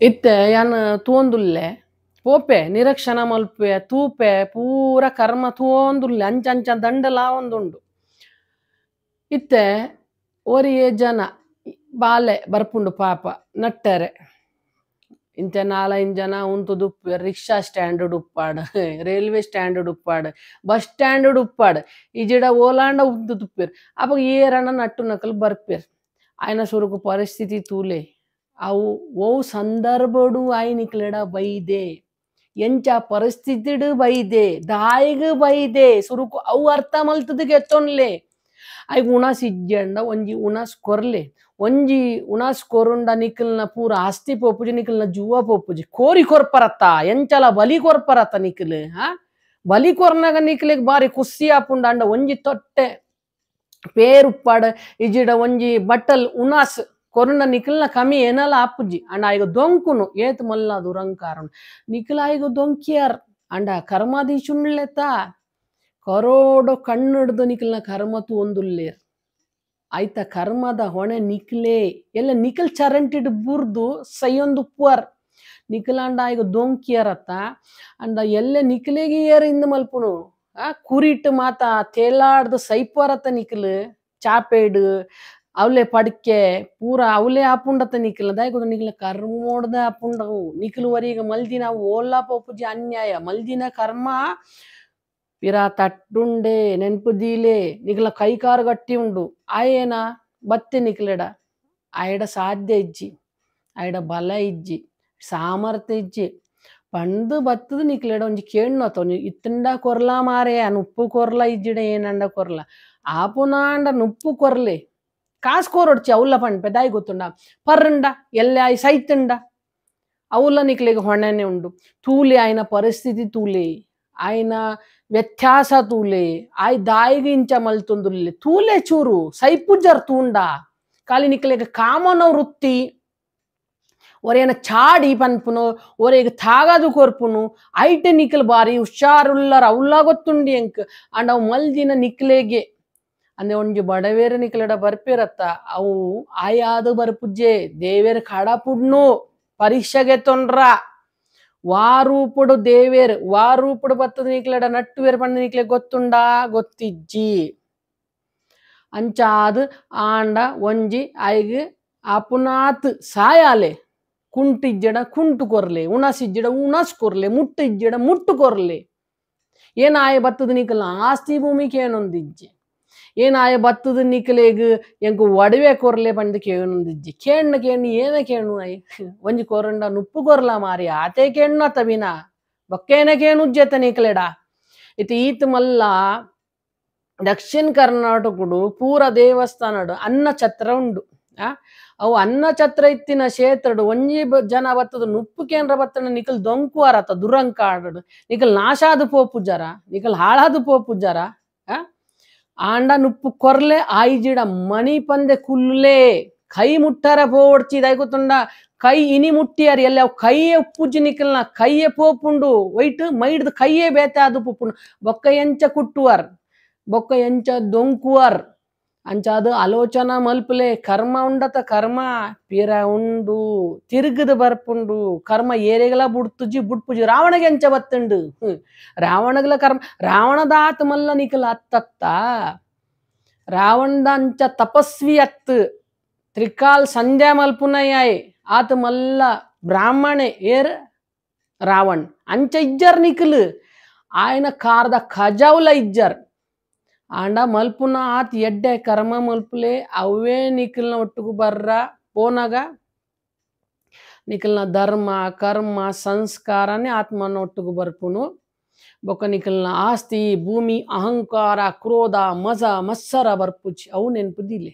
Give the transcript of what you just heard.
ಇತ್ತೆ ಯಾನ್ ತೂಂದುಲ್ಲೆ ಪೋಪೆ ನಿರಕ್ಷಣ ಮಲ್ಪೆ ತೂಪೆ ಪೂರ ಕರ್ಮ ತೂಂದುಲ್ಲೆ ಅಂಚ ದಂಡಲ ಒಂದುಂಡು ಇತ್ತೆ ಒರಿಯೆ ಜನ ಬಾಲೆ ಬರ್ಪುಂಡು ಪಾಪ ನಟ್ಟರೆ ಇಂಚ ನಾಲೈನ್ ಜನ ಉಂತುದು ರಿಕ್ಷಾ ಸ್ಟ್ಯಾಂಡ್ ಉಪ್ಪಾಡ್ ರೈಲ್ವೆ ಸ್ಟ್ಯಾಂಡ್ ಉಪ್ಪಾಡ್ ಬಸ್ ಸ್ಟ್ಯಾಂಡ್ ಉಪ್ಪಾಡ್ ಇಜಿಡ ಓಲಾಂಡ ಉಂತು ತುಪ್ಪಿರ್ ಅಪ್ಪ ಏರಣ ನಟ್ಟು ನಕಲ್ ಬರ್ಪೇರ್ ಆಯ್ನ ಸುರುಕು ಪರಿಸ್ಥಿತಿ ತೂಲೆ ಅವು ಓ ಸಂದರ್ಭಡು ಆಯ್ ನಿಕ್ಲೆಡ ಬೈದೆ ಎಂಚ ಪರಿಸ್ಥಿತಿಡು ಬೈದೆ ದಾಯಿಗ್ ಬೈದೆ ಸುರುಕು ಅವು ಅರ್ಥ ಮಲ್ತದ ಗೆತ್ತೊನ್ಲೆ ಆಯ್ಗ ಉಣಾಸ್ ಇಜ್ಜಂಡ ಒಂಜಿ ಉಣಾಸ್ ಕೊರ್ಲೆ ಒಂಜಿ ಉಣಾಸ್ ಕೊರುಂಡ ನಿಖಲ್ನ ಪೂರ ಆಸ್ತಿ ಪೋಪುಜಿ ನಿಖಲ್ನ ಜುವ ಪೋಪುಜಿ ಕೋರಿ ಕೊರ್ಪರತ್ತ ಎಂಚಲ ಬಲಿ ಕೊರ್ಪರತ್ತ ನಿಖಲ್ ಬಲಿ ಕೊರ್ನಾಗ ನಿಖಲಿಗೆ ಬಾರಿ ಕುಸ್ಸಿ ಆಪುಂಡ ಅಂಡ ಒಂಜಿ ತೊಟ್ಟೆ ಪೇರುಪ್ಪಾಡ ಇಜಿಡ ಒಂಜಿ ಬಟ್ಟಲ್ ಉಣಾಸ್ ಕೊರುಂಡ ನಿಖಲ್ನ ಕಮಿ ಏನಲ್ಲ ಆಪುಜಿ ಅಂಡ ಆಯ್ಗ ದೊಂಕುನು ಏತ್ ಮಲ್ಲ ದುರಂಕಾರನು ನಿಖಲ್ ಆಯ್ಗ ದೊಂಕಿಯಾರ್ ಅಂಡ ಕರ್ಮಾದೀಶುಣ್ಲೆತ ಕರೋಡು ಕಣ್ಣಿಡ್ದು ನಿಖಲ್ನ ಕರ್ಮತು ಒಂದುಲ್ಲೇರ್ ಆಯ್ತ ಕರ್ಮದ ಹೊಣೆ ನಿಕ್ಲೆ ಎಲ್ಲ ನಿಖಲ್ ಚರಂಟಿಡ್ ಬುರ್ದು ಸೈಯೊಂದು ಉಪ್ಪುವರ್ ನಿಖಲಾಂಡ ಆಯ್ಗ ದೊಂಕಿಯರತ್ತ ಅಂಡ ಎಲ್ಲ ನಿಖಲೆಗೆ ಏರ್ ಇಂದ ಮಲ್ಪುನು ಕುರಿಟ್ ಮಾತ ತೇಲಾಡ್ದು ಸೈಪರತ್ತ ನಿಖಲ್ ಚಾಪೇಡ್ ಅವಲೆ ಪಡ್ಕೆ ಪೂರ ಅವಲೆ ಆಪುಂಡತ್ತ ನಿಖಲ್ ದಾಯ್ಗ ನಿಖಲ ಕರ್ಮೋಡ್ದ ಆಪುಂಡವು ನಿಖಲ್ ವರಿಗ ಮಲ್ದಿನ ಓಲಾ ಪೋಪುಜಿ ಅನ್ಯಾಯ ಮಲ್ದಿನ ಕರ್ಮ ಪಿರಾ ತಟ್ಟುಂಡೆ ನೆನ್ಪುದೀಲೆ ನಿಖಲ ಕೈಕಾರು ಗಟ್ಟಿ ಉಂಡು ಆಯೇನ ಬತ್ತೆ ನಿಖಲೆಡ ಆಯಡ ಸಾಧ್ಯ ಇಜ್ಜಿ ಆಯಡ ಬಲ ಇಜ್ಜಿ ಸಾಮರ್ಥ್ಯ ಇಜ್ಜಿ ಪಂದು ಬತ್ತದು ನಿಖಲೆಡ ಒಂಜಿ ಕೇಣ್ಣೋತ ಇತ್ತಂಡ ಕೊರ್ಲ ಮಾರೆ ನುಪ್ಪು ಕೊರ್ಲ ಇಜ್ಜಿಡ ಏನಂಡ ಕೊರ್ಲ ಆಪುನಾಂಡ ನುಪ್ಪು ಕೊರ್ಲೆ ಕಾಸು ಕೋರೊಡ್ಚಿ ಅವಲ್ಲ ಪಂಡ್ಪೆ ದಾಯಿ ಗೊತ್ತುಂಡ ಪರ್ರಂಡ ಎಲ್ಲ ಆಯ್ ಸೈತಂಡ ಅವಲ್ಲ ನಿಕ್ಲೆಗೆ ಹೊಣೆನೆ ಉಂಡು ತೂಲೆ ಆಯ್ನ ಪರಿಸ್ಥಿತಿ ತೂಲೆ ಆಯ್ನ ವ್ಯತ್ಯಾಸ ತೂಲೆ ಆಯ್ ದಾಯಿಗೆ ಇಂಚ ಮಲ್ತೊಂದುಲ್ಲೆ ತೂಲೆ ಚೂರು ಸೈಪುಜರ್ ತೂಂಡ ಕಾಲಿ ನಿಕ್ಲೆಗೆ ಕಾಮನ ವೃತ್ತಿ ಒರೇನ ಚಾಡಿ ಪನ್ಪುನು ಒರೇಗ ತಾಗದು ಕೊರ್ಪುನು ಐಟೆ ನಿಖಲ್ ಬಾರಿ ಹುಷಾರುಲ್ಲರ ಅವಲ್ಲ ಗೊತ್ತುಂಡಿ ಎಂಕ್ ಅಂಡ್ ಅವು ಮಲ್ದಿನ ನಿಕ್ಲೆಗೆ ಅಂದೆ ಒಂಜಿ ಬಡವೇರ ನಿಖಲೆಡ ಬರ್ಪೇರತ್ತ ಅವು ಆಯಾದು ಬರ್ಪುಜ್ಜೆ ದೇವೇರ್ ಕಡಪುಡ್ನು ಪರೀಕ್ಷೆಗೆ ತೊಂಡ್ರ ವಾರೂಪುಡು ದೇವೇರ್ ವಾರೂಪುಡು ಬತ್ತದ ನಿಕ್ಲೆಡ ನಟ್ಟುವೇರ್ ಪಂಡ ನಿಕ್ಲೆ ಗೊತ್ತುಂಡ ಗೊತ್ತಿಜ್ಜಿ ಅಂಚಾದ್ ಆಂಡ ಒಂಜಿ ಐಗ್ ಆಪುನಾತ್ ಸಾಯಾಲೆ ಕುಂಟಿಜ್ಜಡ ಕುಂಟು ಕೊರ್ಲೆ ಉಣಸಿಜ್ಜಡ ಉಣಸ್ ಕೊರ್ಲೆ ಮುಟ್ಟು ಇಜ್ಜಡ ಮುಟ್ಟು ಕೊರ್ಲೆ ಏನ ಆಯ ಬತ್ತದ ನಿಖಲ್ ಆಸ್ತಿ ಭೂಮಿಗೆ ಏನೊಂದಿಜ್ಜಿ ಏನ ಆಯ ಬತ್ತದ ನಿಖಲೇಗ್ ಎಂಕ್ ಒಡವೆ ಕೊರ್ಲೆ ಪಂಡ ಕೇಣೊಂದಿಜ್ಜಿ ಕೇಣ್ಣ ಏನ ಕೇಣು ಆಯ್ ಒಂಜಿ ಕೊರಂಡ ನುಪ್ಪು ಕೊರ್ಲ ಮಾರಿ ಆತೆ ಕೇಣ್ಣ ತವಿನ ಬೊಕ್ಕೇನ ಕೇಣುಜ್ಜೆತ ನಿಖಲೆಡ ಇತ್ತು ಈತ್ ಮಲ್ಲ ದಕ್ಷಿಣ ಕರ್ನಾಟಕಡು ಪೂರ ದೇವಸ್ಥಾನಡು ಅನ್ನ ಛತ್ರ ಉಂಡು ಅವು ಅನ್ನ ಛತ್ರ ಇತ್ತಿನ ಕ್ಷೇತ್ರಡು ಒಂಜಿ ಜನ ಬತ್ತದ ನುಪ್ಪು ಕೇಂದ್ರ ಬತ್ತನ ನಿಖಲ್ ದೊಂಕುವಾರತ ದುರಂಕಾಡು ನಿಖಲ್ ನಾಶಾದು ಪೋಪುಜರ ನಿಖಲ್ ಹಾಳಾದು ಪೋಪುಜರ ಆಂಡ ನುಪ್ಪು ಕೊರ್ಲೆ ಆಯ್ಜಿಡ ಮಣಿ ಪಂದೆ ಕುಲ್ಲೆ ಕೈ ಮುಟ್ಟಾರ ಪೋಡ್ಚಿ ದೈಗುತ್ತುಂಡ ಕೈ ಇನಿ ಮುಟ್ಟಿಯಾರ ಎಲ್ಲ ಅವು ಕೈಯೇ ಉಪ್ಪುಜಿ ನಿಖಲ್ನ ಕೈಯೇ ಪೋಪುಂಡು ವೈಟ್ ಮೈಡ್ದು ಕೈಯೇ ಬೇತೆ ಅದು ಪೋಪುಂಡು ಬೊಕ್ಕ ಎಂಚ ಕುಟ್ಟುವರ್ ಬೊಕ್ಕ ಎಂಚ ದೊಂಕುವರ್ ಅಂಚಾದು ಆಲೋಚನಾ ಮಲ್ಪಲೆ ಕರ್ಮ ಉಂಡತ ಕರ್ಮ ಪಿರ ಉಂಡು ತಿರುಗದು ಬರ್ಪುಂಡು ಕರ್ಮ ಏರೆಗಲ ಬುಡ್ತುಜಿ ಬುಡ್ಪುಜಿ ರಾವಣಗೆ ಎಂಚ ಬತ್ತುಂಡು ರಾವಣಗಲ ಕರ್ಮ ರಾವಣದ ಆತ ಮಲ್ಲ ನಿಖಲ್ ಅತ್ತತ್ತ ರಾವಣದ ಅಂಚ ತಪಸ್ವಿ ಅತ್ ತ್ರಿಕಾಲ್ ಸಂಧ್ಯಾ ಮಲ್ಪುನಯಾಯ್ ಆತ ಮಲ್ಲ ಬ್ರಾಹ್ಮಣೆ ಏರ್ ರಾವಣ್ ಅಂಚ ಇಜ್ಜರ್ ನಿಖಲ್ ಆಯ್ನ ಕಾರ್ದ ಖಜಾವ್ಲ ಇಜ್ಜರ್ ಆಂಡ ಮಲ್ಪುನ ಆತ್ ಎಡ್ಡೆ ಕರ್ಮ ಮಲ್ಪುಲೆ ಅವೇ ನಿಖಲ್ನ ಒಟ್ಟುಗು ಬರ್ರ ಪೋನಾಗ ನಿಖಲ್ನ ಧರ್ಮ ಕರ್ಮ ಸಂಸ್ಕಾರನೇ ಆತ್ಮನ ಒಟ್ಟುಗು ಬರ್ಪುನು ಬೊಕ್ಕ ನಿಖಲ್ನ ಆಸ್ತಿ ಭೂಮಿ ಅಹಂಕಾರ ಕ್ರೋಧ ಮಜ ಮತ್ಸರ ಬರ್ಪುಜಿ ಅವು ನೆನ್ಪುದಿಲೆ